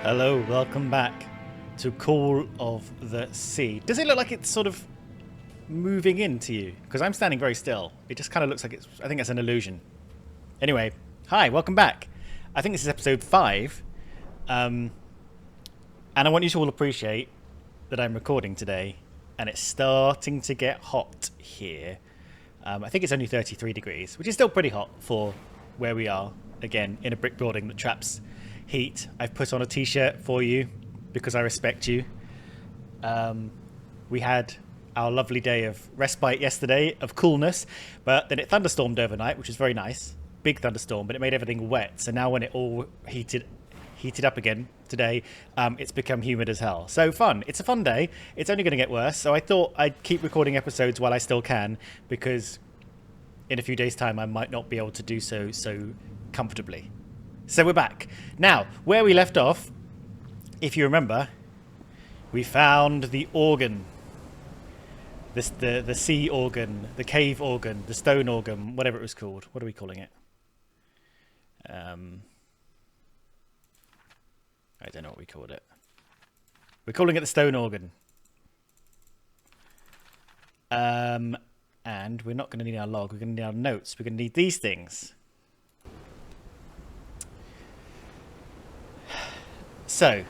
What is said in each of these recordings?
Hello, welcome back to Call of the Sea. Does it look like it's sort of moving into you? Because I'm standing very still. It just kind of looks like it's... I think it's an illusion. Anyway, hi, welcome back. I think this is episode 5. And I want you to all appreciate that I'm recording today. And it's starting to get hot here. I think it's only 33 degrees, which is still pretty hot for where we are. Again, in a brick building that traps heat. I've put on a t-shirt for you because I respect you. We had our lovely day of respite yesterday, of coolness, but then it thunderstormed overnight, which was very nice. Big thunderstorm, but it made everything wet. So now when it all heated up again today, it's become humid as hell. So fun. It's a fun day. It's only going to get worse. So I thought I'd keep recording episodes while I still can, because in a few days' time I might not be able to do so comfortably. So we're back. Now, where we left off, if you remember, we found the organ. The sea organ, the cave organ, the stone organ, whatever it was called. What are we calling it? I don't know what we called it. We're calling it the stone organ. And we're not going to need our log. We're going to need our notes. We're going to need these things. So,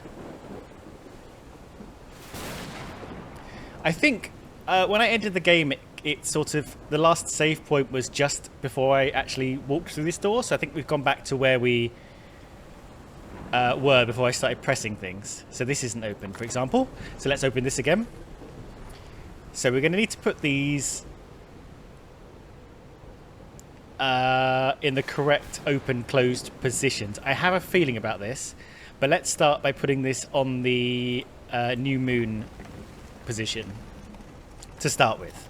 I think when I entered the game, it sort of, the last save point was just before I actually walked through this door. So I think we've gone back to where we were before I started pressing things. So this isn't open, for example. So let's open this again. So we're going to need to put these in the correct open-closed positions. I have a feeling about this. But let's start by putting this on the new moon position to start with.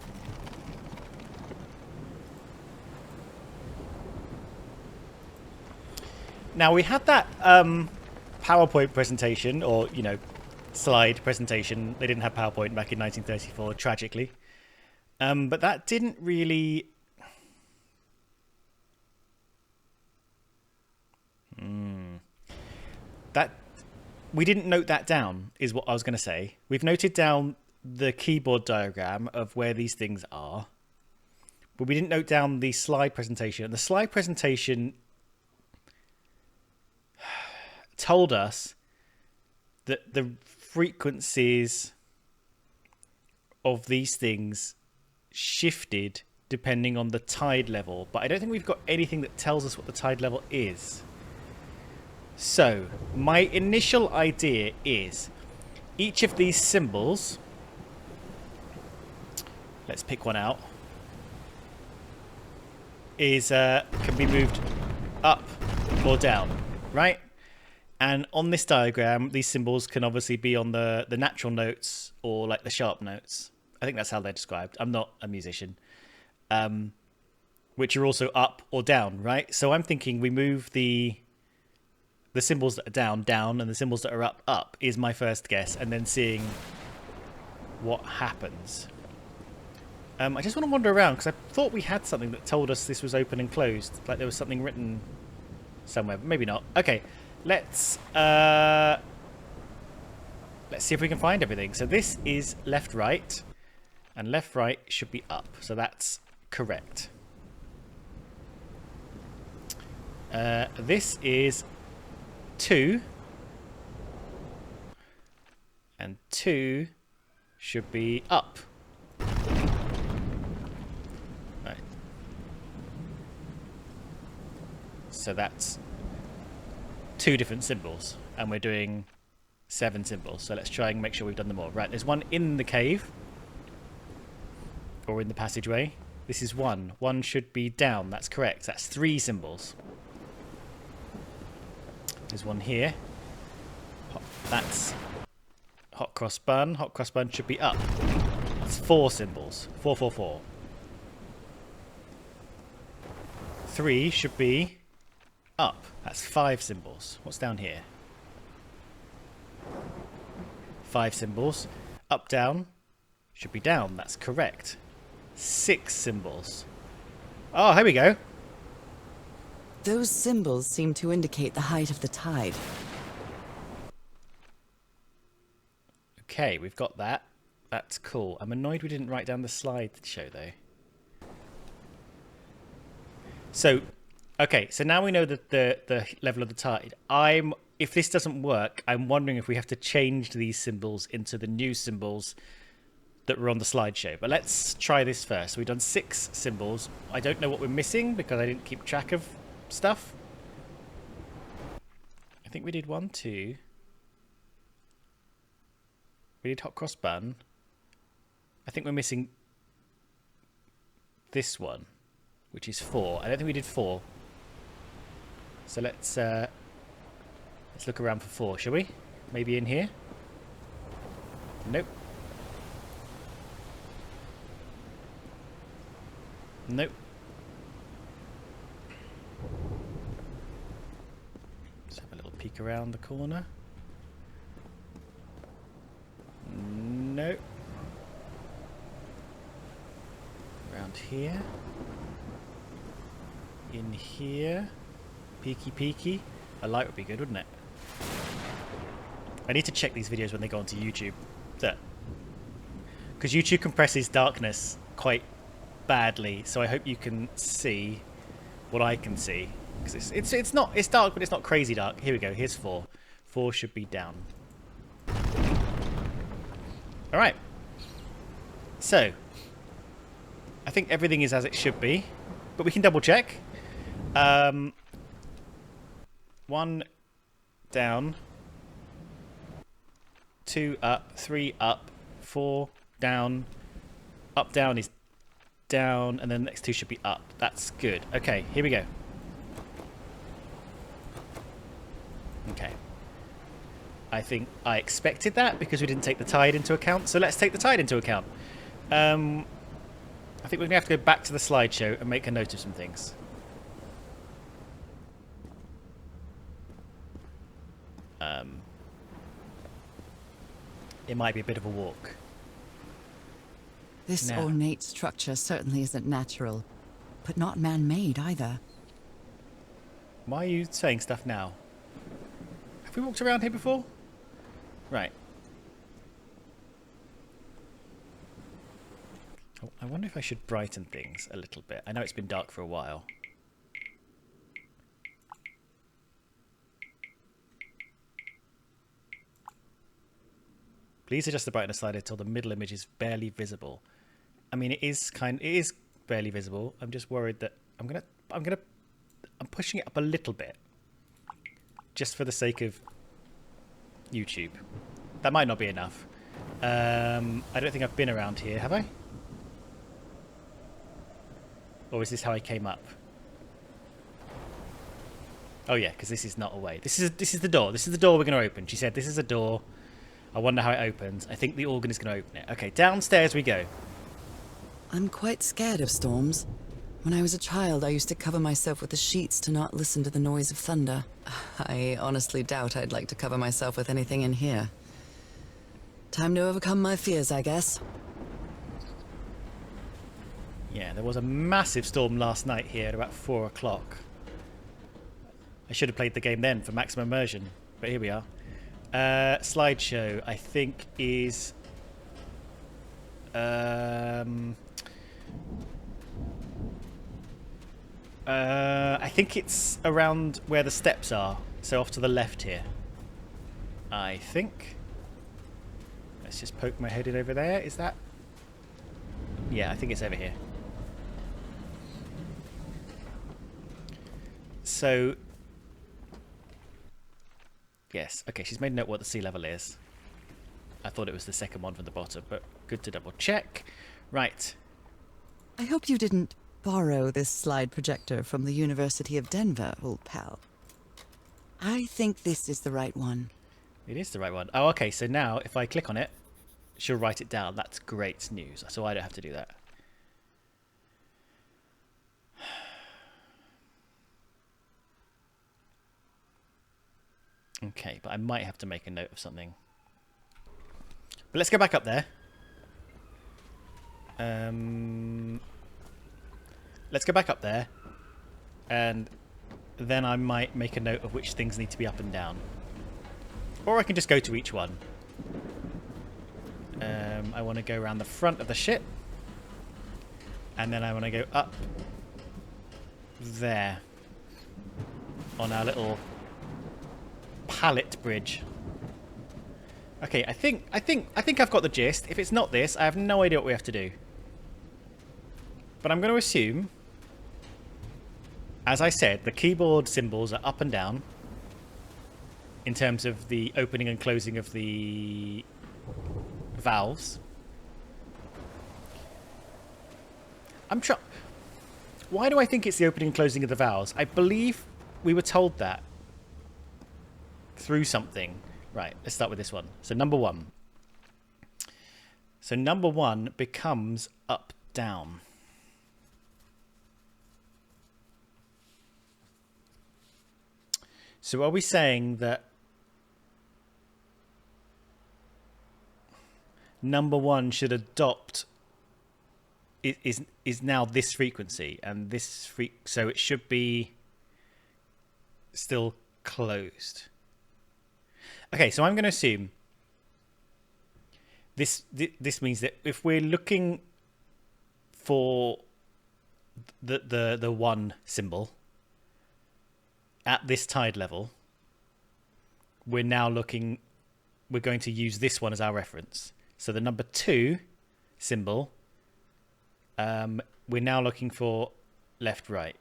Now, we had that PowerPoint presentation, or, you know, slide presentation. They didn't have PowerPoint back in 1934, tragically. But that didn't really... We didn't note that down, is what I was going to say. We've noted down the keyboard diagram of where these things are, but we didn't note down the slide presentation. And the slide presentation told us that the frequencies of these things shifted depending on the tide level, but I don't think we've got anything that tells us what the tide level is. So, my initial idea is each of these symbols, let's pick one out, is can be moved up or down, right? And on this diagram, these symbols can obviously be on the natural notes or like the sharp notes. I think that's how they're described. I'm not a musician. Which are also up or down, right? So I'm thinking we move the symbols that are down, down, and the symbols that are up, up, is my first guess, and then seeing what happens. I just want to wander around, because I thought we had something that told us this was open and closed, like there was something written somewhere, but maybe not. Okay, let's see if we can find everything. So this is left, right, and left, right should be up, so that's correct. This is 2, and 2 should be up. Right. So that's 2 different symbols, and we're doing 7 symbols. So let's try and make sure we've done them all. Right, there's one in the cave, or in the passageway. This is 1. 1 should be down, that's correct. That's 3 symbols. There's one here. That's hot cross bun. Hot cross bun should be up. That's 4 symbols. 4, 4, 4. 3 should be up. That's 5 symbols. What's down here? 5 symbols. Up, down should be down. That's correct. 6 symbols. Oh, here we go. Those symbols seem to indicate the height of the tide. Okay, we've got that. That's cool. I'm annoyed we didn't write down the slide show, though. So, okay, so now we know that the level of the tide. If this doesn't work, I'm wondering if we have to change these symbols into the new symbols that were on the slideshow. But let's try this first. We've done 6 symbols. I don't know what we're missing because I didn't keep track of stuff. I think we did 1, 2. We did hot cross bun. I think we're missing this one, which is 4. I don't think we did 4. So let's look around for 4, shall we? Maybe in here? Nope. Nope. Let's have a little peek around the corner. Nope. Around here. In here. Peeky peeky. A light would be good, wouldn't it? I need to check these videos when they go onto YouTube. Because YouTube compresses darkness quite badly, so I hope you can see what I can see. Because it's dark, but it's not crazy dark. Here we go. Here's 4. 4 should be down. All right. So I think everything is as it should be, but we can double check. 1 down, 2 up, 3 up, 4 down, up down is down, and then the next 2 should be up. That's good. Okay, here we go. Okay. I think I expected that because we didn't take the tide into account, so let's take the tide into account. I think we're going to have to go back to the slideshow and make a note of some things. It might be a bit of a walk. This ornate structure certainly isn't natural, but not man-made either. Why are you saying stuff now? Have we walked around here before? Right. Oh, I wonder if I should brighten things a little bit. I know it's been dark for a while. Please adjust the brightness slider till the middle image is barely visible. I mean, it is barely visible. I'm just worried that I'm pushing it up a little bit, just for the sake of YouTube. That might not be enough. I don't think I've been around here, have I? Or is this how I came up? Oh yeah, because this is not a way. This is the door. This is the door we're going to open. She said this is a door. I wonder how it opens. I think the organ is going to open it. Okay, downstairs we go. I'm quite scared of storms. When I was a child, I used to cover myself with the sheets to not listen to the noise of thunder. I honestly doubt I'd like to cover myself with anything in here. Time to overcome my fears, I guess. Yeah, there was a massive storm last night here at about 4 o'clock. I should have played the game then for maximum immersion, but here we are. Slideshow, I think, is... I think it's around where the steps are, so off to the left here. I think. Let's just poke my head in over there. Is that... Yeah, I think it's over here. So... Yes, okay, she's made a note what the sea level is. I thought it was the second one from the bottom, but good to double check. Right. I hope you didn't borrow this slide projector from the University of Denver, old pal. I think this is the right one. It is the right one. Oh, okay, so now if I click on it, she'll write it down. That's great news. So I don't have to do that. Okay, but I might have to make a note of something. But let's go back up there. Let's go back up there. And then I might make a note of which things need to be up and down. Or I can just go to each one. I want to go around the front of the ship. And then I want to go up there on our little pallet bridge. Okay, I think I've got the gist. If it's not this, I have no idea what we have to do. But I'm going to assume, as I said, the keyboard symbols are up and down in terms of the opening and closing of the valves. Why do I think it's the opening and closing of the valves? I believe we were told that through something. Right, let's start with this one. So number one. So number one becomes up, down. So are we saying that number one should adopt is now this frequency and this so it should be still closed? Okay, so I'm going to assume this means that if we're looking for the one symbol at this tide level, we're going to use this one as our reference. So the number 2 symbol, we're now looking for left, right,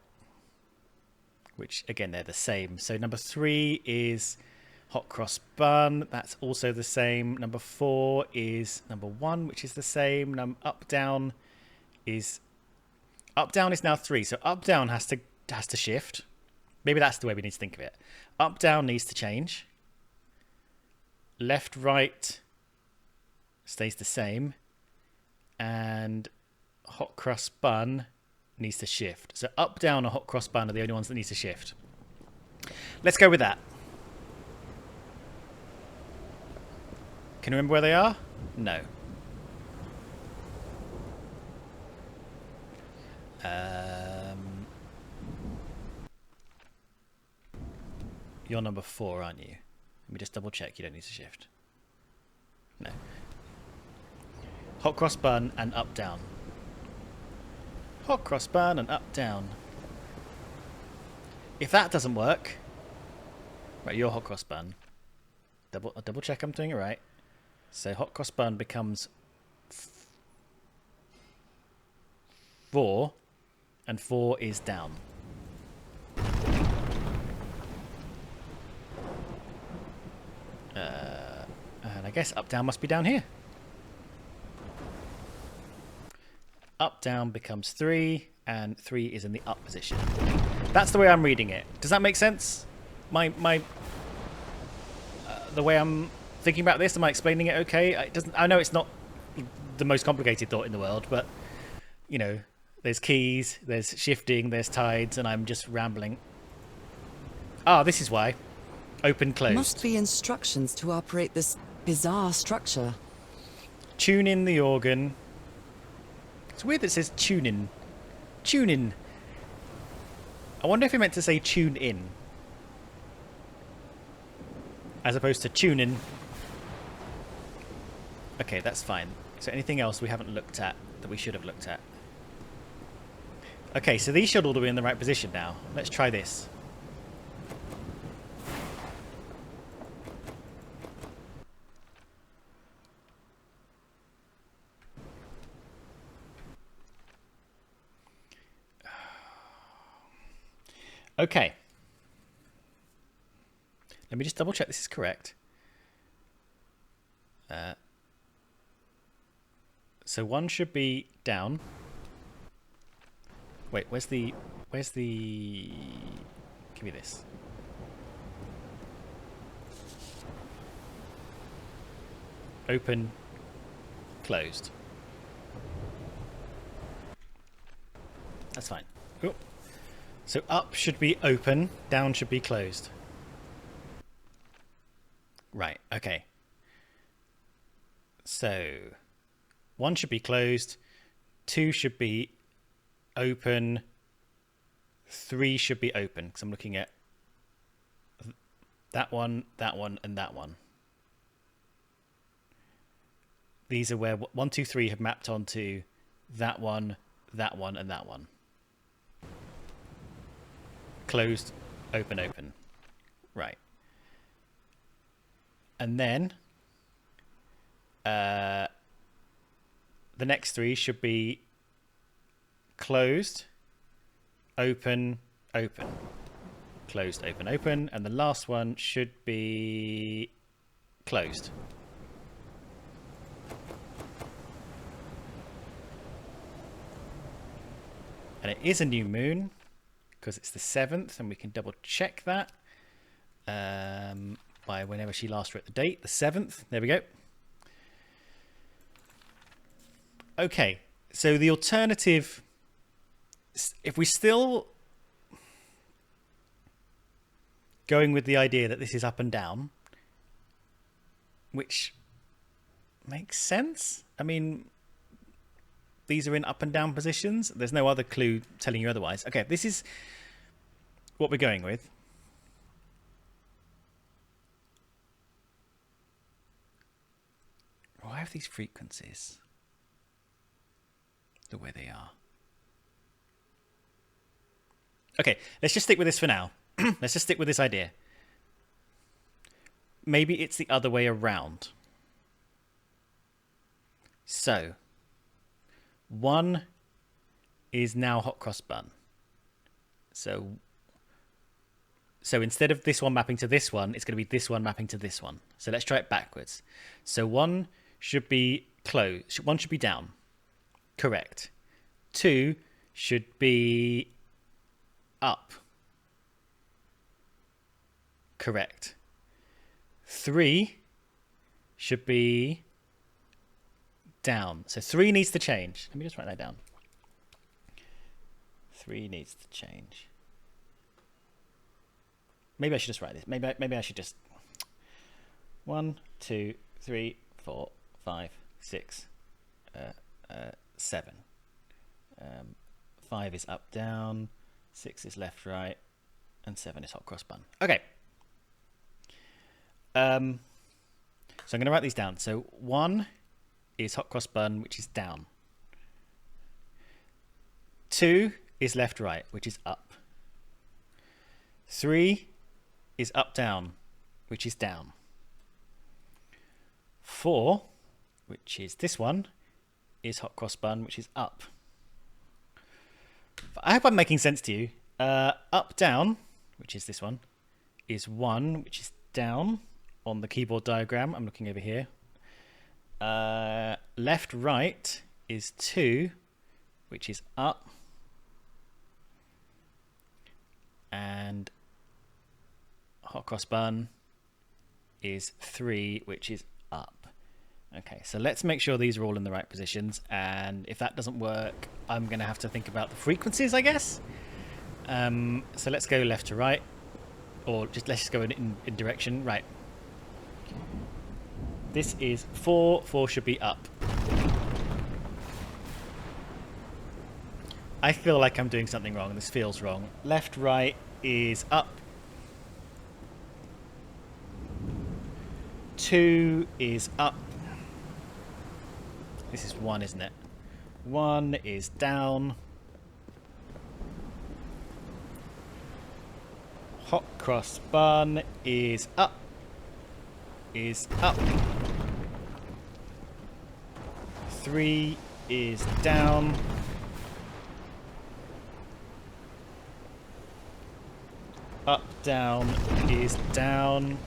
which again, they're the same. So number 3 is hot cross bun. That's also the same. Number 4 is number 1, which is the same. Up down is now 3. So up down has to shift. Maybe that's the way we need to think of it. Up down needs to change. Left right stays the same, and hot cross bun needs to shift. So up down or hot cross bun are the only ones that need to shift. Let's go with that. Can you remember where they are? No. You're number 4, aren't you? Let me just double check. You don't need to shift. No. Hot cross bun and up down. Hot cross bun and up down. If that doesn't work, right, you're hot cross bun. Double check I'm doing it right. So hot cross bun becomes 4, and 4 is down. And I guess up down must be down here. Up down becomes 3, and 3 is in the up position. That's the way I'm reading it. Does that make sense? The way I'm thinking about this, am I explaining it okay? I know it's not the most complicated thought in the world, but you know, there's keys, there's shifting, there's tides, and I'm just rambling. Ah, this is why. Open, closed. Must be instructions to operate this bizarre structure. Tune in the organ. It's weird that it says tune in. Tune in. I wonder if he meant to say tune in, as opposed to tune in. Okay, that's fine. So anything else we haven't looked at that we should have looked at? Okay, so these should all be in the right position now. Let's try this. Okay. Let me just double check this is correct. So one should be down. Wait, where's the... Give me this. Open, closed. That's fine. Cool. So up should be open, down should be closed. Right, okay. So 1 should be closed, 2 should be open, 3 should be open, because I'm looking at that one, and that one. these are where 1, 2, 3 have mapped onto that one, and that one. Closed, open, open. Right. And then the next 3 should be closed, open, open. Closed, open, open. And the last one should be closed. And it is a new moon because it's the 7th, and we can double check that by whenever she last wrote the date, the 7th. There we go. Okay, so the alternative, if we're still going with the idea that this is up and down, which makes sense. I mean, these are in up and down positions. There's no other clue telling you otherwise. Okay, this is what we're going with. Why have these frequencies the way they are? Okay, let's just stick with this for now. Let's just stick with this idea. Maybe it's the other way around. So 1 is now hot cross bun. So instead of this one mapping to this one, it's going to be this one mapping to this one. So let's try it backwards. So 1 should be closed. 1 should be down. Correct. 2 should be up. Correct. 3 should be down. So 3 needs to change. Let me just write that down. 3 needs to change. Maybe I should just write this. Maybe I should just 1, 2, 3, 4, 5, 6, 7. 5 is up, down. 6 is left, right, and 7 is hot cross bun. Okay. So I'm going to write these down. So 1 is hot cross bun, which is down. 2 is left, right, which is up. 3 is up, down, which is down. 4, which is this one, is hot cross bun, which is up. I hope I'm making sense to you. Up, down, which is this one, is 1, which is down on the keyboard diagram. I'm looking over here. Left, right is 2, which is up. And hot cross bun is 3, which is up. Okay, so let's make sure these are all in the right positions, and if that doesn't work, I'm going to have to think about the frequencies, I guess. So let's go left to right, or let's just go in direction. Right. This is 4. 4 should be up. I feel like I'm doing something wrong. This feels wrong. Left, right is up. 2 is up. This is 1, isn't it? 1 is down. Hot cross bun is up. Is up. 3 is down. Up, down is down.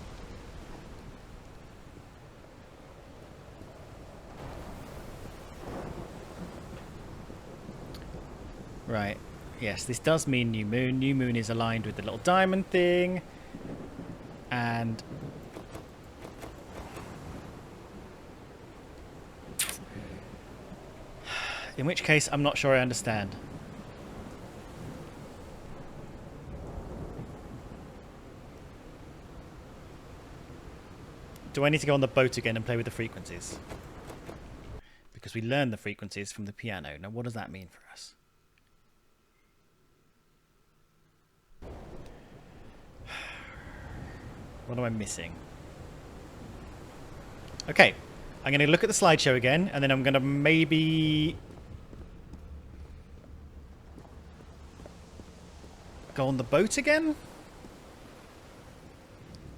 Right. Yes, this does mean new moon. New moon is aligned with the little diamond thing. And in which case, I'm not sure I understand. Do I need to go on the boat again and play with the frequencies? Because we learned the frequencies from the piano. Now, what does that mean for us? What am I missing? Okay, I'm going to look at the slideshow again, and then I'm going to maybe go on the boat again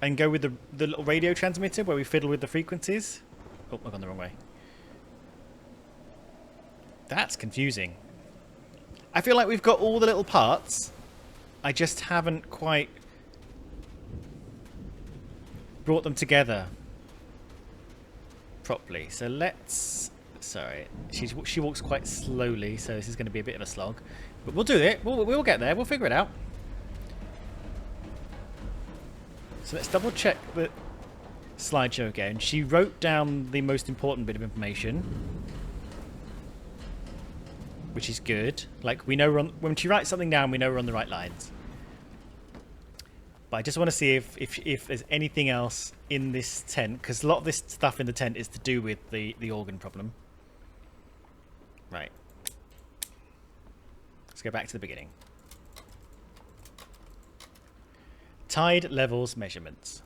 and go with the little radio transmitter where we fiddle with the frequencies. Oh, I've gone the wrong way. That's confusing. I feel like we've got all the little parts. I just haven't quite brought them together properly. So let's... Sorry. She walks quite slowly, so this is going to be a bit of a slog. But we'll do it. We'll get there. We'll figure it out. So let's double check the slideshow again. She wrote down the most important bit of information, which is good. Like, we know when she writes something down, we know we're on the right lines. But I just want to see if there's anything else in this tent, because a lot of this stuff in the tent is to do with the organ problem. Right. Let's go back to the beginning. Tide levels measurements.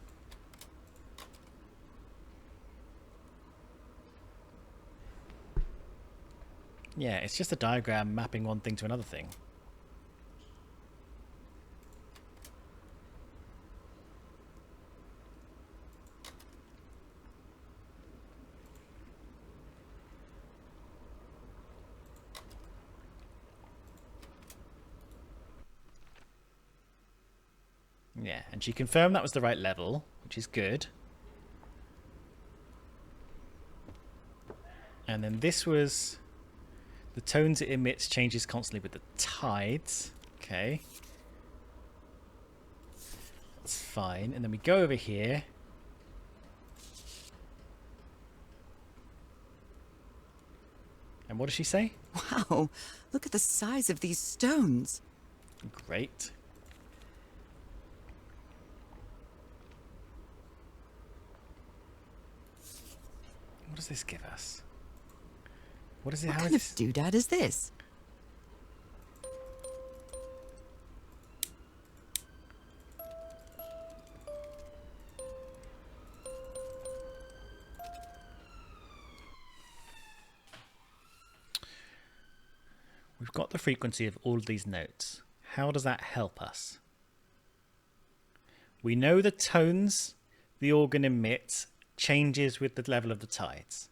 Yeah, it's just a diagram mapping one thing to another thing. Yeah, and she confirmed that was the right level, which is good. And then this was... The tones it emits changes constantly with the tides. Okay. That's fine. And then we go over here. And what does she say? Wow, look at the size of these stones. Great. What does this give us? What is it? What How kind is of doodad is this? We've got the frequency of all of these notes. How does that help us? We know the tones the organ emits changes with the level of the tides,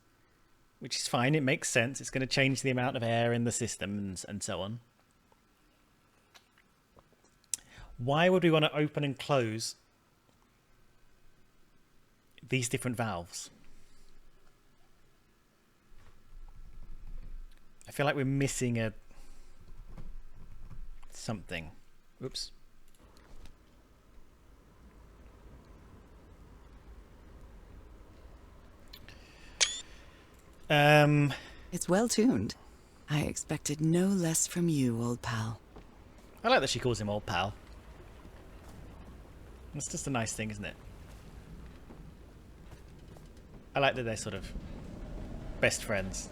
which is fine. It makes sense. It's going to change the amount of air in the system and so on. Why would we want to open and close these different valves? I feel like we're missing a something. Oops. It's well tuned. I expected no less from you, old pal. I like that she calls him old pal. It's just a nice thing, isn't it? I like that they're sort of best friends.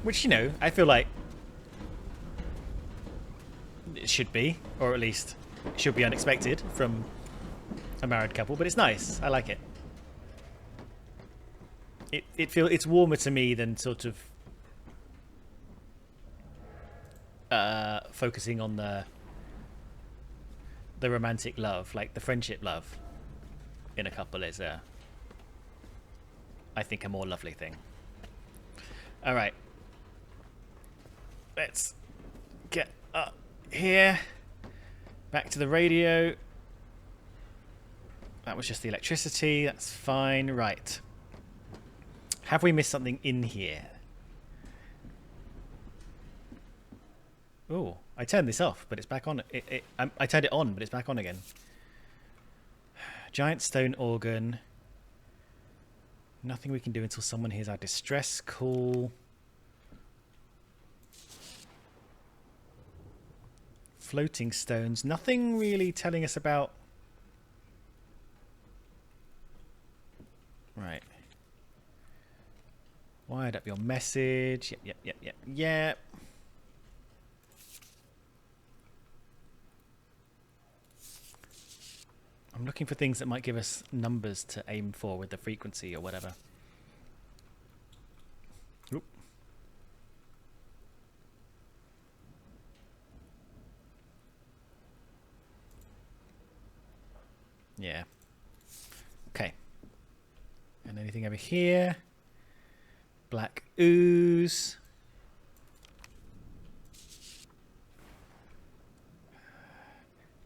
Which, you know, I feel like it should be, or at least it should be unexpected from a married couple, but it's nice. I like it. It's warmer to me than sort of focusing on the romantic love, like the friendship love in a couple is I think a more lovely thing. All right, let's get up here, back to the radio. That was just the electricity. That's fine. Right. Have we missed something in here? Oh, I turned this off, but it's back on. I turned it on, but it's back on again. Giant stone organ. Nothing we can do until someone hears our distress call. Floating stones. Nothing really telling us about... Right. Wired up your message. Yep. I'm looking for things that might give us numbers to aim for with the frequency or whatever. Oop. Yeah. Okay. And anything over here? Black ooze.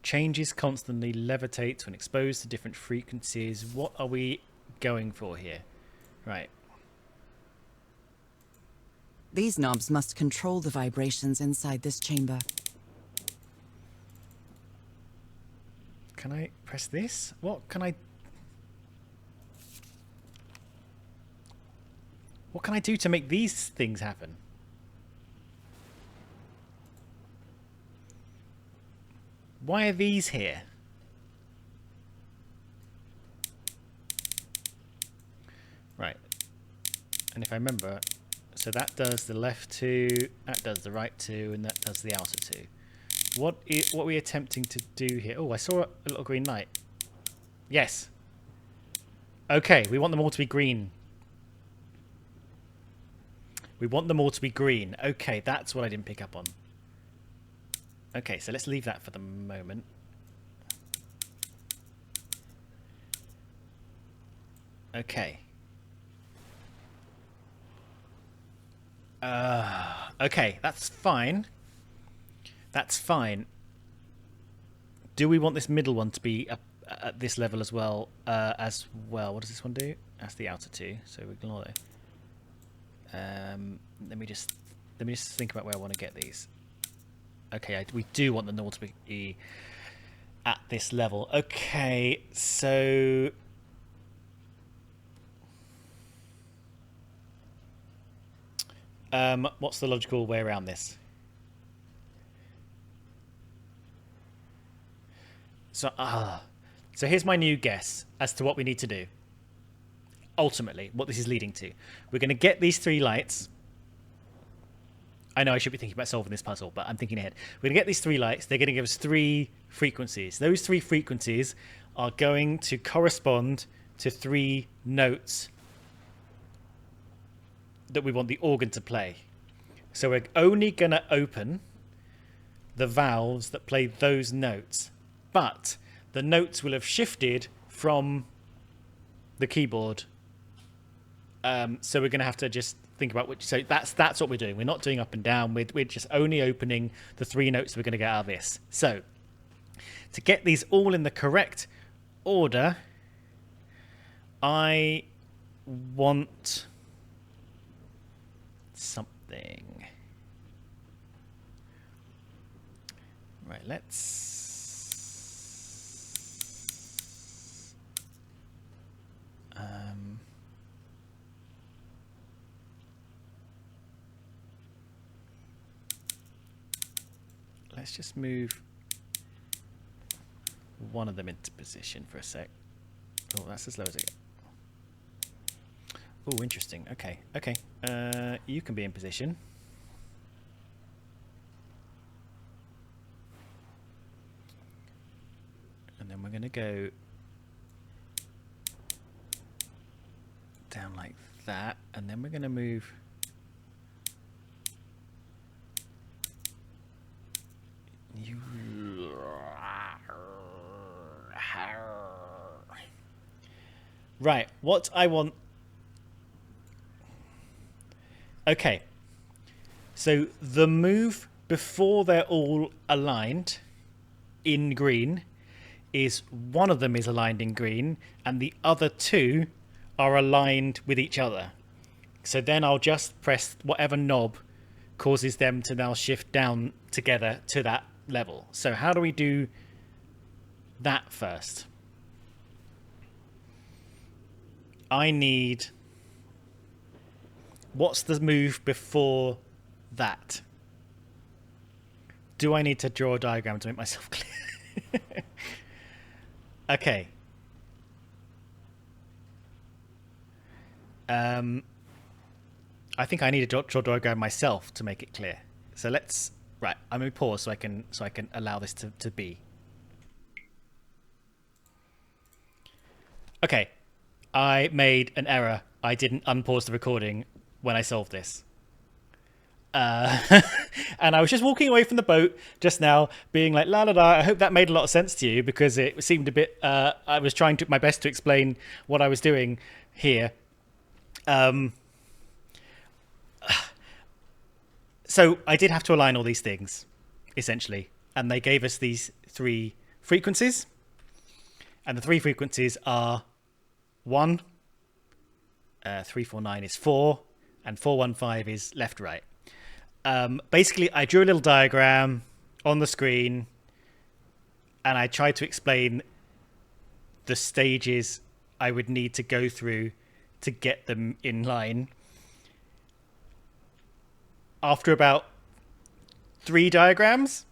Changes constantly, levitates when exposed to different frequencies. What are we going for here? Right. These knobs must control the vibrations inside this chamber. Can I press this? What can I do to make these things happen? Why are these here? Right. And if I remember, so that does the left two, that does the right two, and that does the outer two. What are we attempting to do here? Oh, I saw a little green light. Yes. Okay, we want them all to be green. We want them all to be green. Okay, that's what I didn't pick up on. Okay, so let's leave that for the moment. Okay. Okay, that's fine. That's fine. Do we want this middle one to be up at this level as well? What does this one do? That's the outer two, so we ignore it. Let me just think about where I want to get these. Okay, we do want the Norah to be at this level. Okay, so what's the logical way around this? So here's my new guess as to what we need to do. Ultimately, what this is leading to. We're going to get these three lights. I know I should be thinking about solving this puzzle, but I'm thinking ahead. We're going to get these three lights. They're going to give us three frequencies. Those three frequencies are going to correspond to three notes that we want the organ to play. So we're only going to open the valves that play those notes. But the notes will have shifted from the keyboard. So we're going to have to just think about which. So that's what we're doing. We're not doing up and down. We're just only opening the three notes we're going to get out of this. So to get these all in the correct order, I want something. Right, let's just move one of them into position for a sec. Oh, that's as low as it gets. Oh, interesting. Okay, okay. You can be in position. And then we're going to go down like that, and then we're going to move you. Right, what I want. Okay, so the move before they're all aligned in green is one of them is aligned in green and the other two are aligned with each other. So then I'll just press whatever knob causes them to now shift down together to that level. So how do we do that first? I need... What's the move before that? Do I need to draw a diagram to make myself clear? Okay. I think I need to draw a diagram myself to make it clear. So let's... Right, I'm going to pause so I can allow this to be. Okay, I made an error. I didn't unpause the recording when I solved this. And I was just walking away from the boat just now, being like, la la la. I hope that made a lot of sense to you because it seemed a bit. I was trying to my best to explain what I was doing here. So I did have to align all these things, essentially, and they gave us these 3 frequencies, and the 3 frequencies are 1, 349 is 4, and 415 is left right. Basically, I drew a little diagram on the screen and I tried to explain the stages I would need to go through to get them in line. After about 3 diagrams,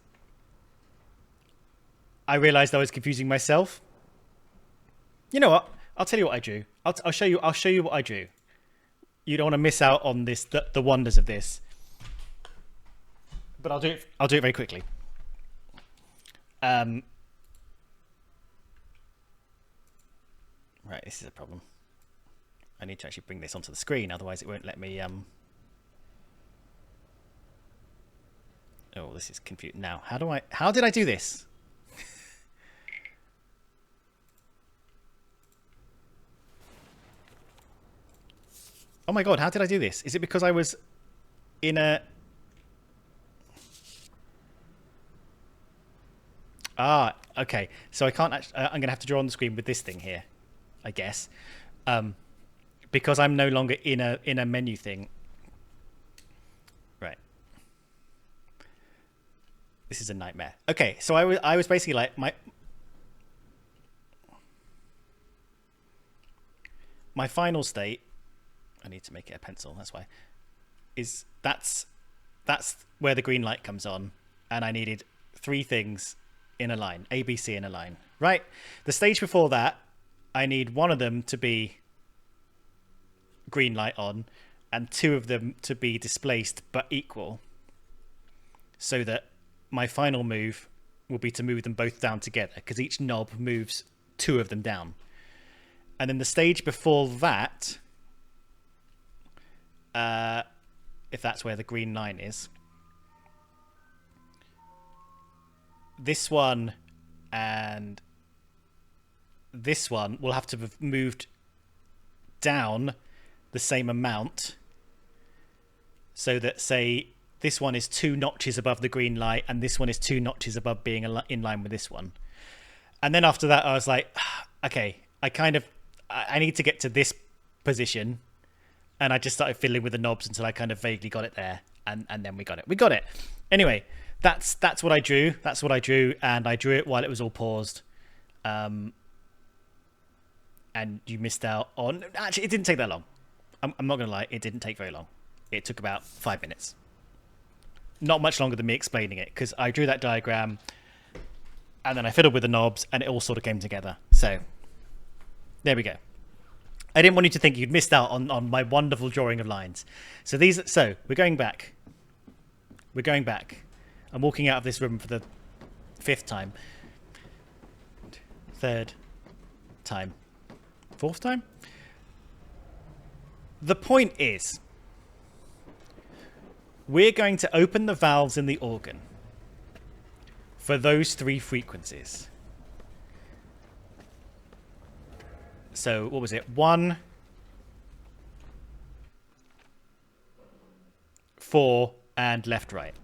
I realized I was confusing myself. You know what? I'll tell you what I drew. I'll show you. I'll show you what I drew. You don't want to miss out on this, the wonders of this. But I'll do it very quickly. Right, this is a problem. I need to actually bring this onto the screen, otherwise it won't let me. Oh, this is confusing. Now, how did I do this? Oh my god, how did I do this? Is it because I was in a... Ah, okay. So I can't actually... I'm going to have to draw on the screen with this thing here, I guess. Because I'm no longer in a menu thing. Right. This is a nightmare. Okay, so I was basically like... My final state... I need to make it a pencil, that's why. That's where the green light comes on. And I needed 3 things in a line, A, B, C in a line, right? The stage before that, I need 1 of them to be green light on and 2 of them to be displaced but equal, so that my final move will be to move them both down together because each knob moves 2 of them down. And then the stage before that, if that's where the green line is, this one and this one will have to have moved down the same amount, so that, say, this one is 2 notches above the green light and this one is 2 notches above being in line with this one. And then after that I was like, okay, I need to get to this position, and I just started fiddling with the knobs until I kind of vaguely got it there, and then we got it. Anyway, that's what I drew. That's what I drew, and I drew it while it was all paused. And you missed out on... Actually, it didn't take that long. I'm not going to lie. It didn't take very long. It took about 5 minutes. Not much longer than me explaining it, because I drew that diagram, and then I fiddled with the knobs, and it all sort of came together. So, there we go. I didn't want you to think you'd missed out on my wonderful drawing of lines. So we're going back. We're going back. I'm walking out of this room for the 5th time. 3rd time. 4th time? The point is, we're going to open the valves in the organ for those 3 frequencies. So, what was it? 1, 4, and left, right.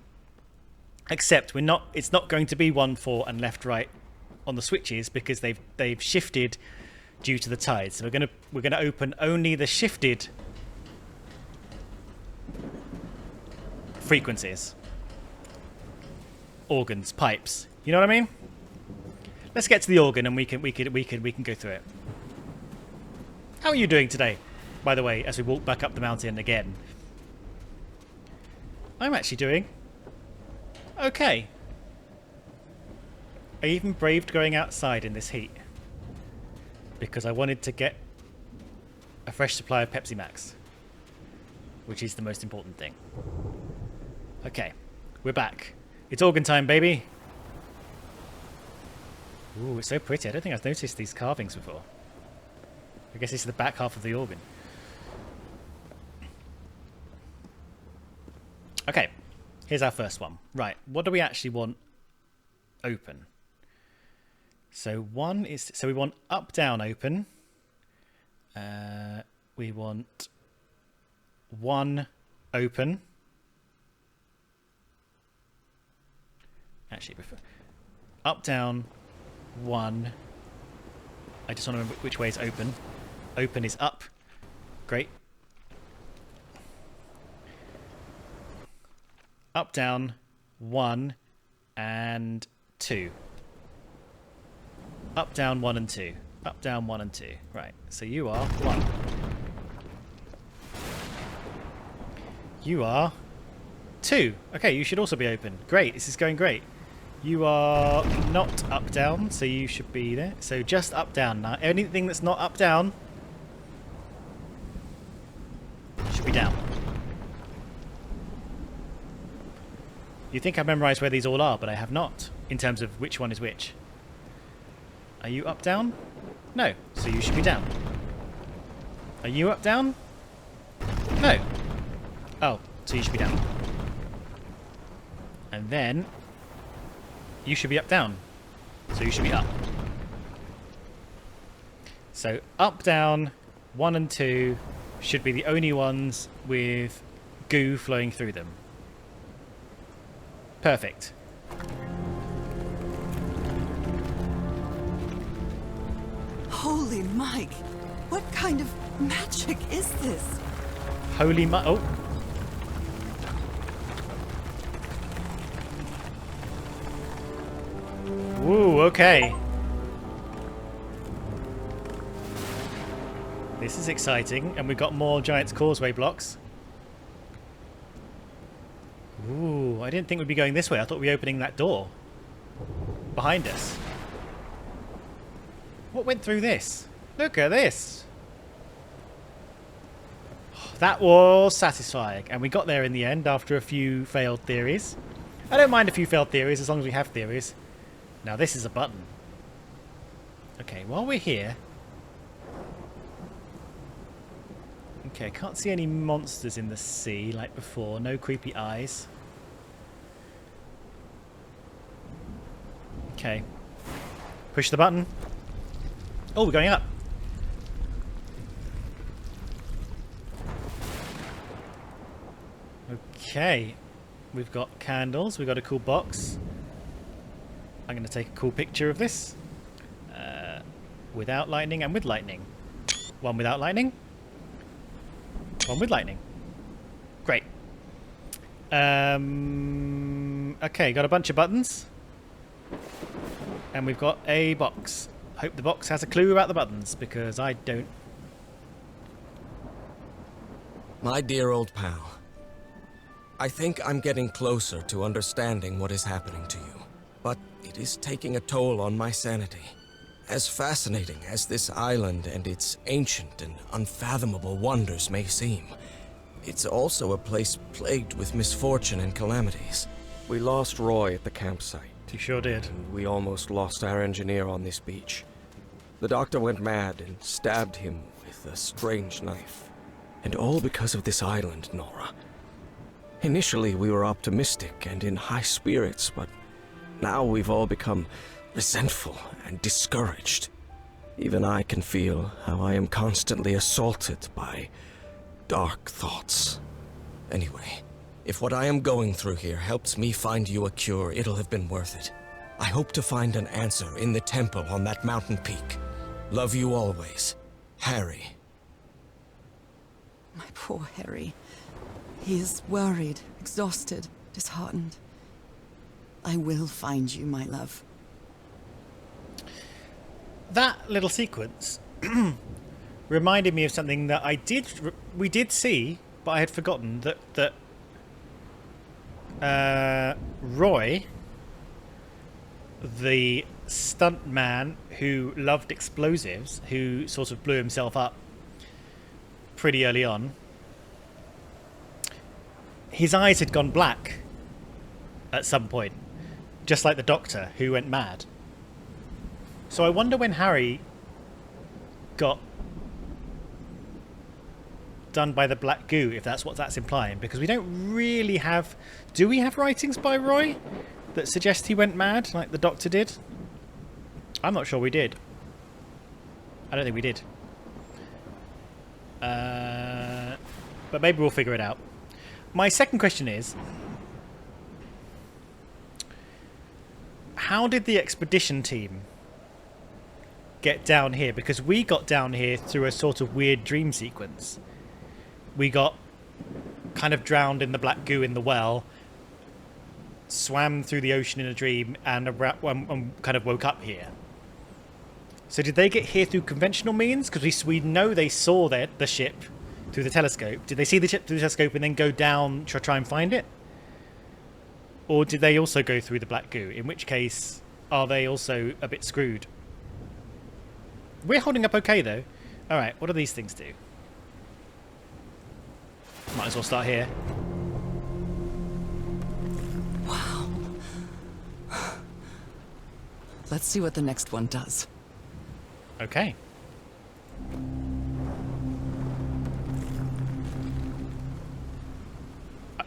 Except it's not going to be 1, 4, and left, right on the switches because they've shifted due to the tides. So we're gonna open only the shifted frequencies, organs, pipes. You know what I mean? Let's get to the organ and we can go through it. How are you doing today, by the way, as we walk back up the mountain again? I'm actually doing okay. I even braved going outside in this heat because I wanted to get a fresh supply of Pepsi Max, which is the most important thing. Okay, we're back. It's organ time, baby. Ooh, it's so pretty. I don't think I've noticed these carvings before. I guess it's the back half of the organ. Okay, here's our first one. Right, what do we actually want open? So one is, so we want up, down, open. We want one open. Actually, up, down, one. I just want to remember which way is open. Open is up. Great. Up, down, one, and two. Up, down, one, and two. Up, down, one, and two. Right, so you are one. You are two. Okay, you should also be open. Great, this is going great. You are not up, down, so you should be there. So just up, down now. Anything that's not up, down should be down. You think I've memorized where these all are, but I have not, in terms of which one is which. Are you up, down? No, so you should be down. Are you up, down? No. Oh, so you should be down. And then you should be up, down. So you should be up. So up, down, 1 and 2 should be the only ones with goo flowing through them. Perfect. Holy Mike! What kind of magic is this? Holy oh. Ooh, okay. This is exciting, and we've got more Giant's Causeway blocks. Ooh, I didn't think we'd be going this way. I thought we'd be opening that door behind us. What went through this? Look at this. That was satisfying, and we got there in the end after a few failed theories. I don't mind a few failed theories as long as we have theories. Now this is a button. Okay, while we're here... Okay, I can't see any monsters in the sea like before. No creepy eyes. Okay. Push the button. Oh, we're going up. Okay. We've got candles. We've got a cool box. I'm going to take a cool picture of this. Without lightning and with lightning. One without lightning. One with lightning. Great. Okay, got a bunch of buttons. And we've got a box. Hope the box has a clue about the buttons, because I don't. My dear old pal, I think I'm getting closer to understanding what is happening to you, but it is taking a toll on my sanity. As fascinating as this island and its ancient and unfathomable wonders may seem, it's also a place plagued with misfortune and calamities. We lost Roy at the campsite. You sure did. And we almost lost our engineer on this beach. The doctor went mad and stabbed him with a strange knife. And all because of this island, Norah. Initially, we were optimistic and in high spirits, but now we've all become resentful and discouraged. Even I can feel how I am constantly assaulted by dark thoughts. Anyway, if what I am going through here helps me find you a cure, it'll have been worth it. I hope to find an answer in the temple on that mountain peak. Love you always, Harry. My poor Harry. He is worried, exhausted, disheartened. I will find you, my love. That little sequence reminded me of something that we did see, but I had forgotten that Roy, the stunt man who loved explosives, who sort of blew himself up pretty early on, his eyes had gone black at some point, just like the doctor who went mad. So I wonder when Harry got done by the black goo, if that's what that's implying, because we don't really have... Do we have writings by Roy that suggest he went mad, like the Doctor did? I'm not sure we did. I don't think we did. But maybe we'll figure it out. My second question is, how did the expedition team get down here? Because we got down here through a sort of weird dream sequence. We got kind of drowned in the black goo in the well, swam through the ocean in a dream, and kind of woke up here. So did they get here through conventional means? Because we know they saw the ship through the telescope. Did they see the ship through the telescope and then go down to try and find it? Or did they also go through the black goo? In which case, are they also a bit screwed? We're holding up okay, though. Alright, what do these things do? Might as well start here. Wow. Let's see what the next one does. Okay.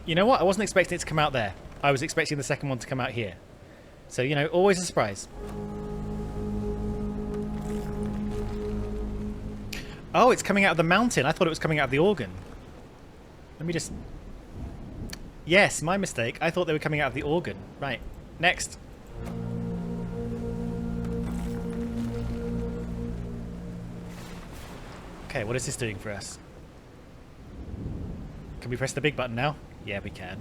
You know what? I wasn't expecting it to come out there. I was expecting the second one to come out here. So, you know, always a surprise. Oh, it's coming out of the mountain. I thought it was coming out of the organ. Let me just... Yes, my mistake. I thought they were coming out of the organ. Right. Next. Okay, what is this doing for us? Can we press the big button now? Yeah, we can.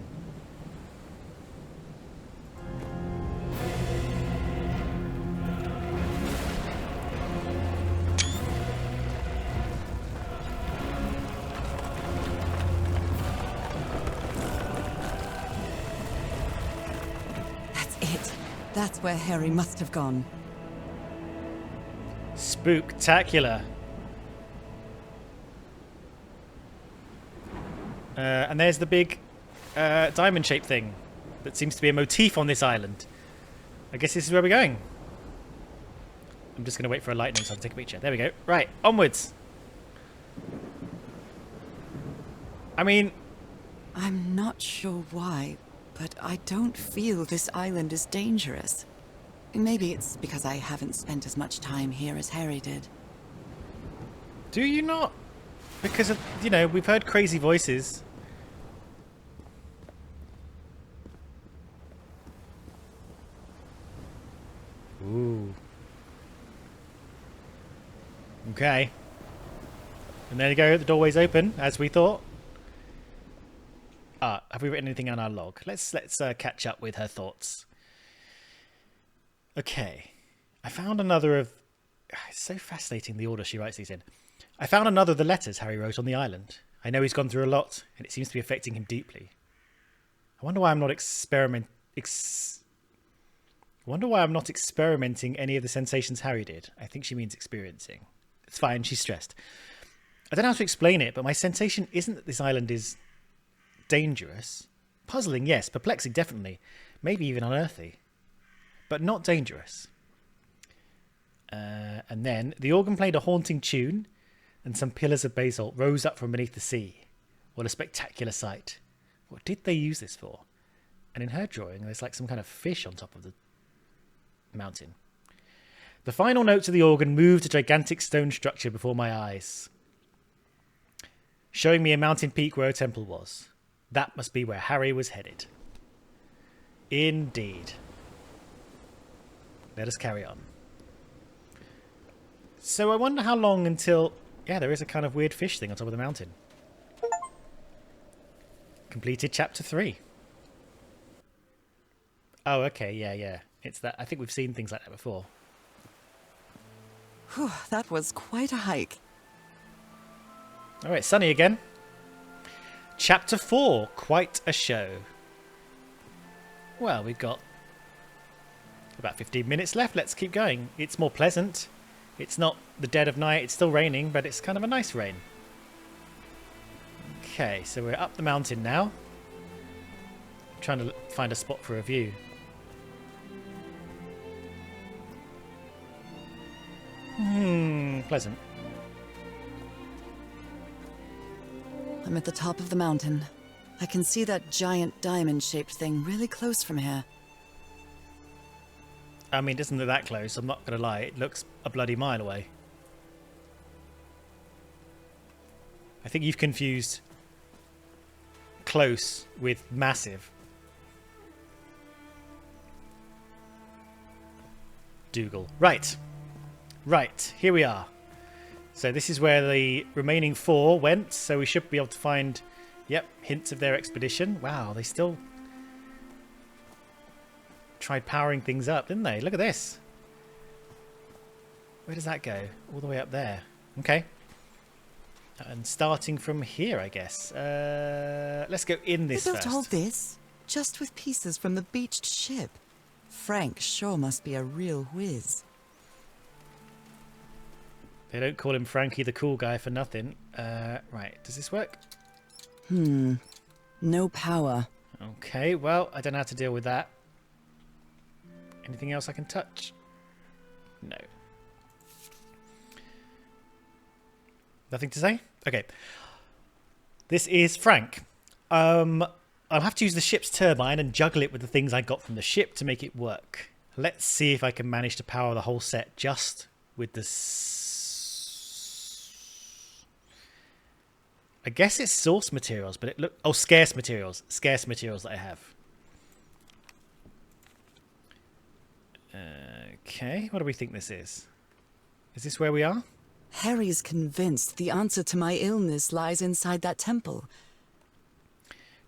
That's it. That's where Harry must have gone. Spooktacular. And there's the big diamond-shaped thing that seems to be a motif on this island. I guess this is where we're going. I'm just going to wait for a lightning so I can take a picture. There we go. Right, onwards. I mean... I'm not sure why, but I don't feel this island is dangerous. Maybe it's because I haven't spent as much time here as Harry did. Do you not? Because, of, you know, we've heard crazy voices. Ooh. Okay. And there you go, the doorway's open, as we thought. Have we written anything on our log? Let's catch up with her thoughts. Okay. I found another of... It's so fascinating the order she writes these in. I found another of the letters Harry wrote on the island. I know he's gone through a lot, and it seems to be affecting him deeply. I wonder why I'm not experimenting any of the sensations Harry did. I think she means experiencing. It's fine, she's stressed. I don't know how to explain it, but my sensation isn't that this island is dangerous. Puzzling, yes. Perplexing, definitely. Maybe even unearthly. But not dangerous. And then the organ played a haunting tune, and some pillars of basalt rose up from beneath the sea. What a spectacular sight. What did they use this for? And in her drawing, there's like some kind of fish on top of the mountain. The final notes of the organ moved a gigantic stone structure before my eyes, showing me a mountain peak where a temple was. That must be where Harry was headed. Indeed. Let us carry on. So I wonder how long until... Yeah, there is a kind of weird fish thing on top of the mountain. Completed chapter 3. Oh, okay, yeah. It's that. I think we've seen things like that before. Whew, that was quite a hike. All right, sunny again. Chapter 4, quite a show. Well, we've got about 15 minutes left. Let's keep going. It's more pleasant. It's not the dead of night. It's still raining, but it's kind of a nice rain. Okay, so we're up the mountain now. I'm trying to find a spot for a view. Pleasant. I'm at the top of the mountain. I can see that giant diamond-shaped thing really close from here. I mean, it doesn't look that close, I'm not going to lie. It looks a bloody mile away. I think you've confused close with massive. Dougal. Right. Right, here we are. So this is where the remaining 4 went, so we should be able to find, yep, hints of their expedition. Wow, they still tried powering things up, didn't they? Look at this. Where does that go? All the way up there. Okay. And starting from here, I guess. Let's go in this They built first. all this just with pieces from the beached ship. Frank sure must be a real whiz. They don't call him Frankie the cool guy for nothing. Right, does this work? No power. Okay, well, I don't know how to deal with that. Anything else I can touch? No. Nothing to say? Okay. This is Frank. I'll have to use the ship's turbine and juggle it with the things I got from the ship to make it work. Let's see if I can manage to power the whole set just with the... I guess it's source materials, but it look... Oh, scarce materials. Scarce materials that I have. Okay, what do we think this is? Is this where we are? Harry's convinced the answer to my illness lies inside that temple.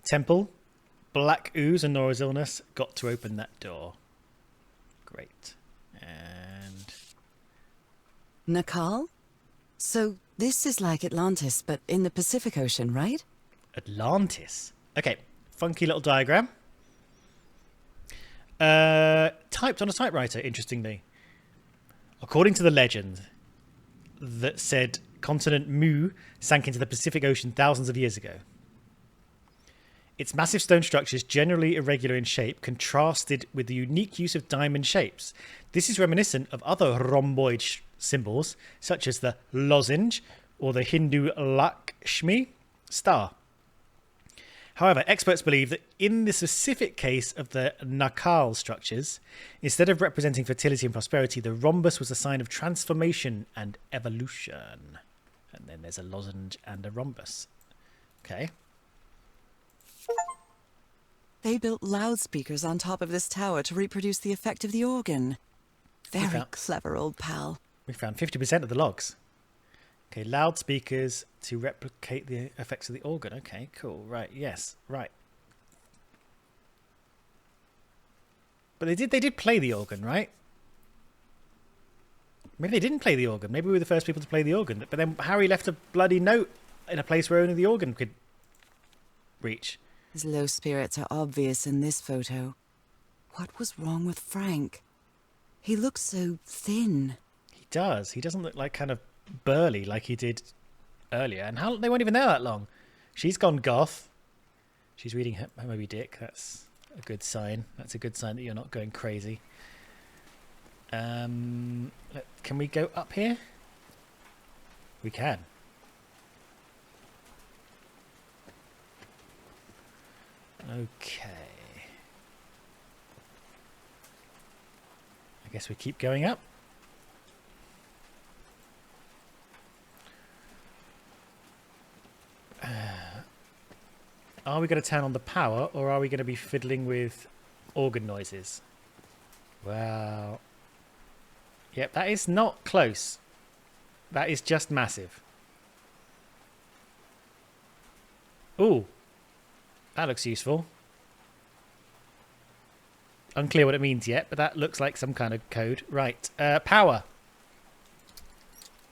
Temple, black ooze and Norah's illness got to open that door. Great. And... Nakal? So this is like Atlantis, but in the Pacific Ocean, right? Atlantis. Okay, funky little diagram. Typed on a typewriter, interestingly. According to the legend that said continent Mu sank into the Pacific Ocean thousands of years ago. Its massive stone structures, generally irregular in shape, contrasted with the unique use of diamond shapes. This is reminiscent of other rhomboid symbols, such as the lozenge or the Hindu Lakshmi star. However, experts believe that in the specific case of the Nakal structures, instead of representing fertility and prosperity, the rhombus was a sign of transformation and evolution. And then there's a lozenge and a rhombus. Okay. They built loudspeakers on top of this tower to reproduce the effect of the organ. Very clever, old pal. We found 50% of the logs. Okay, loudspeakers to replicate the effects of the organ. Okay, cool. Right, yes, right. But they did play the organ, right? Maybe they didn't play the organ. Maybe we were the first people to play the organ. But then Harry left a bloody note in a place where only the organ could reach. His low spirits are obvious in this photo. What was wrong with Frank? He looks so thin. He does. He doesn't look like kind of burly like he did earlier. And how they weren't even there that long. She's gone goth. She's reading her Moby Dick. That's a good sign. That's a good sign that you're not going crazy. Can we go up here? We can. Okay. I guess we keep going up. Are we going to turn on the power, or are we going to be fiddling with organ noises? Well, yep, that is not close. That is just massive. Ooh, that looks useful. Unclear what it means yet, but that looks like some kind of code. Right, power.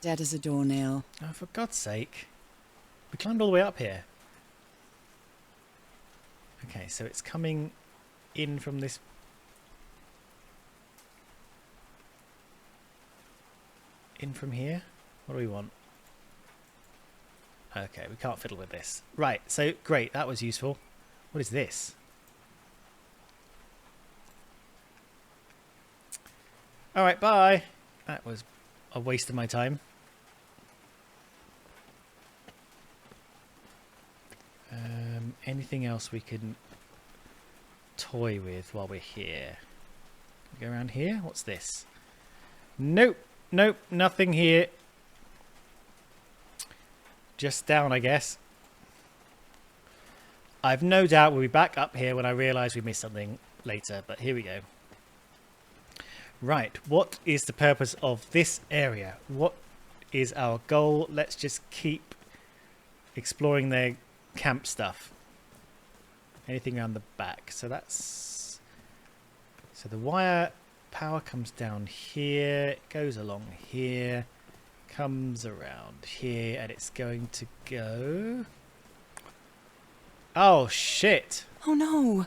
Dead as a doornail. Oh, for God's sake. We climbed all the way up here. Okay, so it's coming in from this... In from here? What do we want? Okay, we can't fiddle with this. Right, so great, that was useful. What is this? Alright, bye. That was a waste of my time. anything else we can toy with while we're here? Can we go around here? What's this? Nope. Nope. Nothing here. Just down, I guess. I've no doubt we'll be back up here when I realise we missed something later, but here we go. Right, what is the purpose of this area? What is our goal? Let's just keep exploring their camp stuff. Anything around the back. So that's... So the wire power comes down here, it goes along here, comes around here, and it's going to go... Oh, shit! Oh no!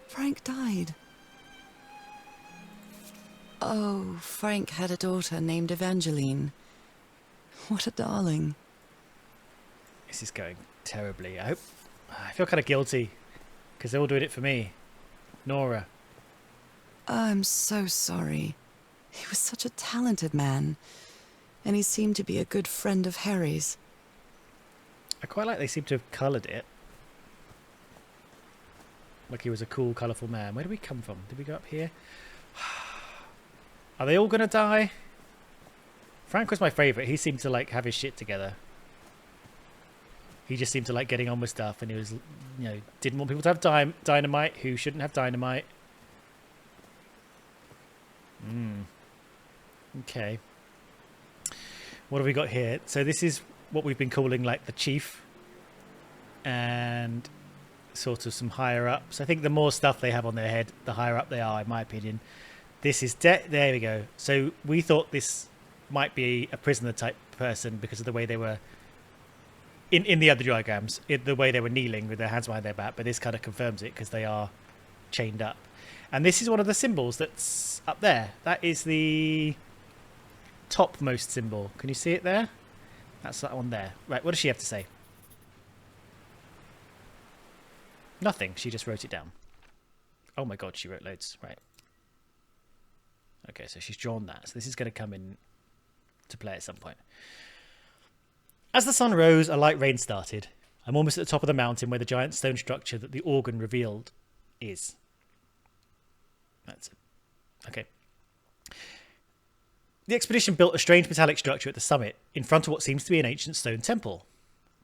Frank died. Oh, Frank had a daughter named Evangeline. What a darling. This is going terribly. I feel kind of guilty because they're all doing it for me. Norah. I'm so sorry. He was such a talented man, and he seemed to be a good friend of Harry's. I quite like they seem to have coloured it. Like he was a cool, colourful man. Where did we come from? Did we go up here? Are they all going to die? Frank was my favourite. He seemed to like have his shit together. He just seemed to like getting on with stuff, and he was, you know, didn't want people to have dynamite who shouldn't have dynamite. Okay. What have we got here? So this is what we've been calling like the chief, and sort of some higher ups. I think the more stuff they have on their head, the higher up they are, in my opinion. This is there we go. So we thought this might be a prisoner type person because of the way they were in the other diagrams, the way they were kneeling with their hands behind their back, but this kind of confirms it because they are chained up. And this is one of the symbols that's up there. That is the topmost symbol. Can you see it there? That's that one there. Right, what does she have to say? Nothing. She just wrote it down. Oh my god, she wrote loads. Right. Okay, so she's drawn that. So this is going to come in to play at some point. As the sun rose, a light rain started. I'm almost at the top of the mountain where the giant stone structure that the organ revealed is. That's it. Okay. The expedition built a strange metallic structure at the summit, in front of what seems to be an ancient stone temple.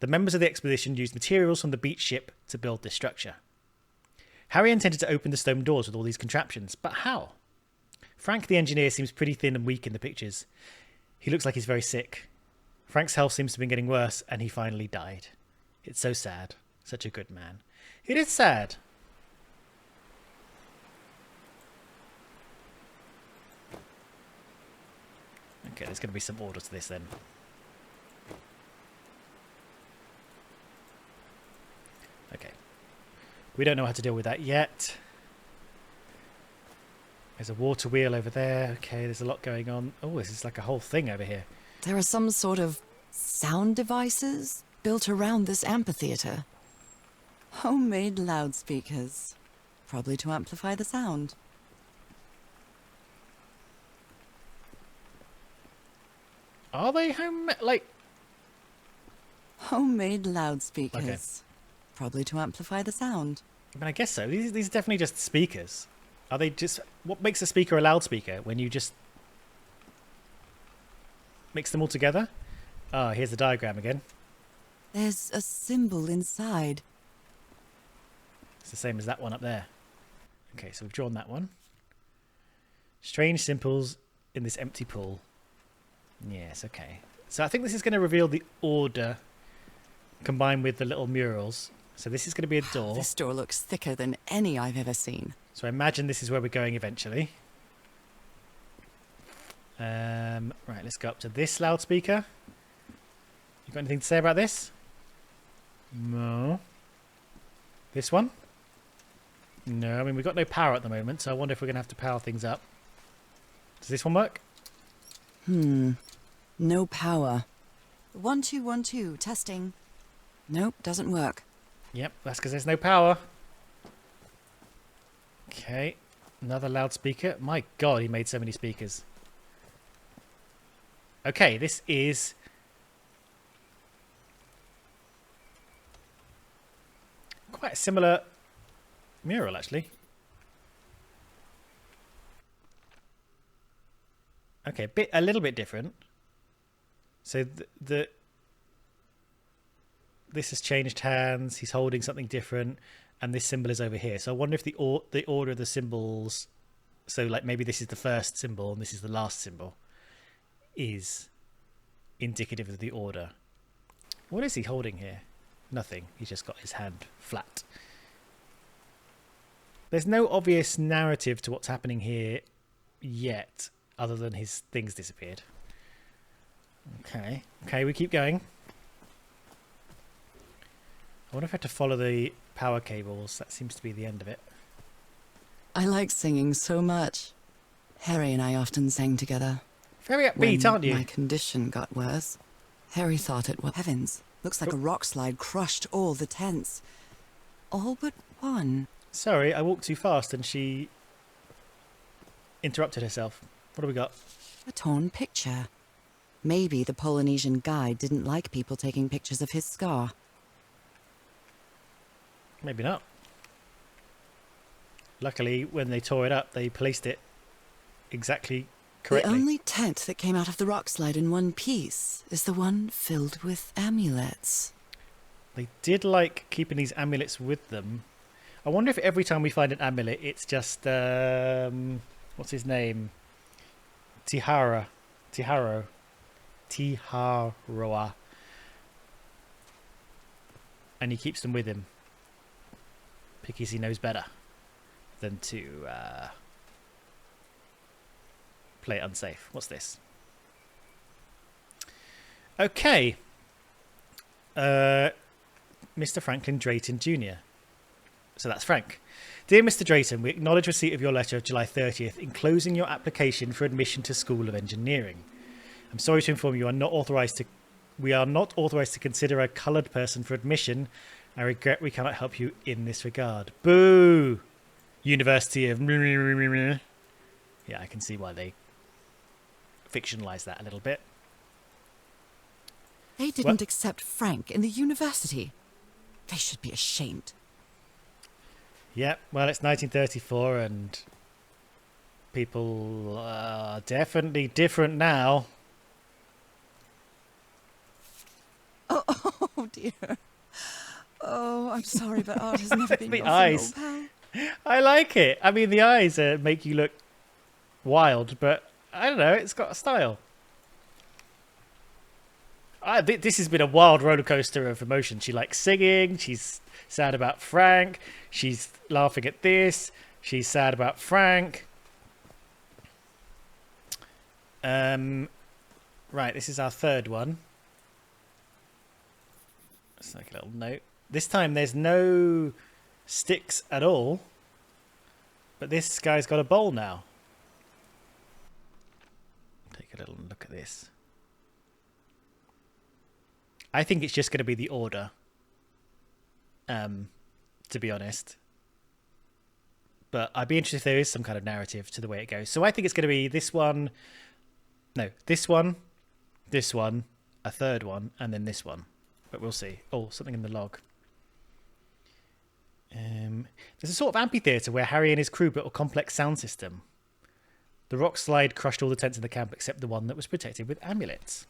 The members of the expedition used materials from the beach ship to build this structure. Harry intended to open the stone doors with all these contraptions, but how? Frank the engineer seems pretty thin and weak in the pictures. He looks like he's very sick. Frank's health seems to have been getting worse, and he finally died. It's so sad. Such a good man. It is sad. Okay, there's going to be some order to this then. Okay. We don't know how to deal with that yet. There's a water wheel over there. Okay, there's a lot going on. Oh, this is like a whole thing over here. There are some sort of sound devices built around this amphitheater. Homemade loudspeakers. Probably to amplify the sound. Are they like... Homemade loudspeakers. Okay. Probably to amplify the sound. I mean, I guess so. These are definitely just speakers. Are they just... What makes a speaker a loudspeaker? When you just mix them all together? Ah, here's the diagram again. There's a symbol inside. It's the same as that one up there. Okay, so we've drawn that one. Strange symbols in this empty pool. Yes, okay. So I think this is going to reveal the order combined with the little murals. So this is going to be a door. This door looks thicker than any I've ever seen. So I imagine this is where we're going eventually. Right, let's go up to this loudspeaker. You got anything to say about this? No. This one? No, I mean, we've got no power at the moment, so I wonder if we're going to have to power things up. Does this one work? No power. 1 2 1 2 testing. Nope, doesn't work. Yep, that's because there's no power. Okay, another loudspeaker. My god, he made so many speakers. Okay, this is... quite a similar mural, actually. Okay, a little bit different. So this has changed hands. He's holding something different, and this symbol is over here. So I wonder if the order of the symbols. So like maybe this is the first symbol and this is the last symbol, is indicative of the order. What is he holding here? Nothing. He's just got his hand flat. There's no obvious narrative to what's happening here yet, other than his things disappeared. Okay. Okay, we keep going. I wonder if I have to follow the power cables. That seems to be the end of it. I like singing so much. Harry and I often sang together. Very upbeat, aren't you? My condition got worse. Harry thought it was heavens. Looks like a rock slide crushed all the tents. All but one. Sorry, I walked too fast and she interrupted herself. What do we got? A torn picture. Maybe the Polynesian guide didn't like people taking pictures of his scar. Maybe not. Luckily, when they tore it up, they placed it exactly correctly. The only tent that came out of the rock slide in one piece is the one filled with amulets. They did like keeping these amulets with them. I wonder if every time we find an amulet, it's just what's his name? Tiharoa, and he keeps them with him because he knows better than to play it unsafe. What's this? Okay. Mr. Franklin Drayton Jr. So that's Frank. Dear Mr. Drayton, we acknowledge receipt of your letter of July 30th enclosing your application for admission to School of Engineering. I'm sorry to inform you we are not authorised to consider a coloured person for admission. I regret we cannot help you in this regard. Boo! University of... Yeah, I can see why they fictionalised that a little bit. They didn't accept Frank in the university. They should be ashamed. Yep, well, it's 1934 and people are definitely different now. Oh dear. Oh, I'm sorry, but art has never been The your eyes. pal. I like it. I mean, the eyes make you look wild, but I don't know, it's got a style. This has been a wild roller coaster of emotion. She likes singing, she's sad about Frank, she's laughing at this, she's sad about Frank. Right, this is our third one. Let's make a little note. This time there's no sticks at all, but this guy's got a bowl now. Take a little look at this. I think it's just going to be the order, to be honest. But I'd be interested if there is some kind of narrative to the way it goes. So I think it's going to be this one, no, this one, a third one, and then this one. But we'll see. Oh, something in the log. There's a sort of amphitheatre where Harry and his crew built a complex sound system. The rock slide crushed all the tents in the camp except the one that was protected with amulets.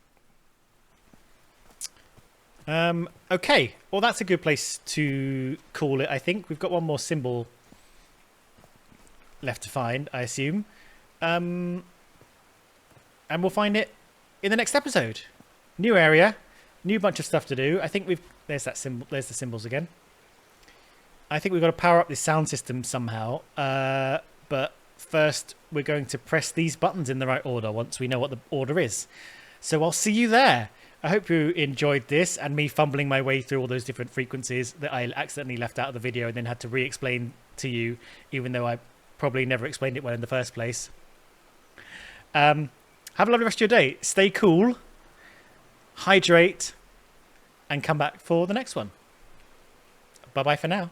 Okay, well that's a good place to call it, I think. We've got one more symbol left to find, I assume. And we'll find it in the next episode. New area, new bunch of stuff to do. I think there's that symbol, there's the symbols again. I think we've got to power up this sound system somehow. But first we're going to press these buttons in the right order once we know what the order is. So I'll see you there. I hope you enjoyed this and me fumbling my way through all those different frequencies that I accidentally left out of the video and then had to re-explain to you, even though I probably never explained it well in the first place. Have a lovely rest of your day. Stay cool, hydrate, and come back for the next one. Bye-bye for now.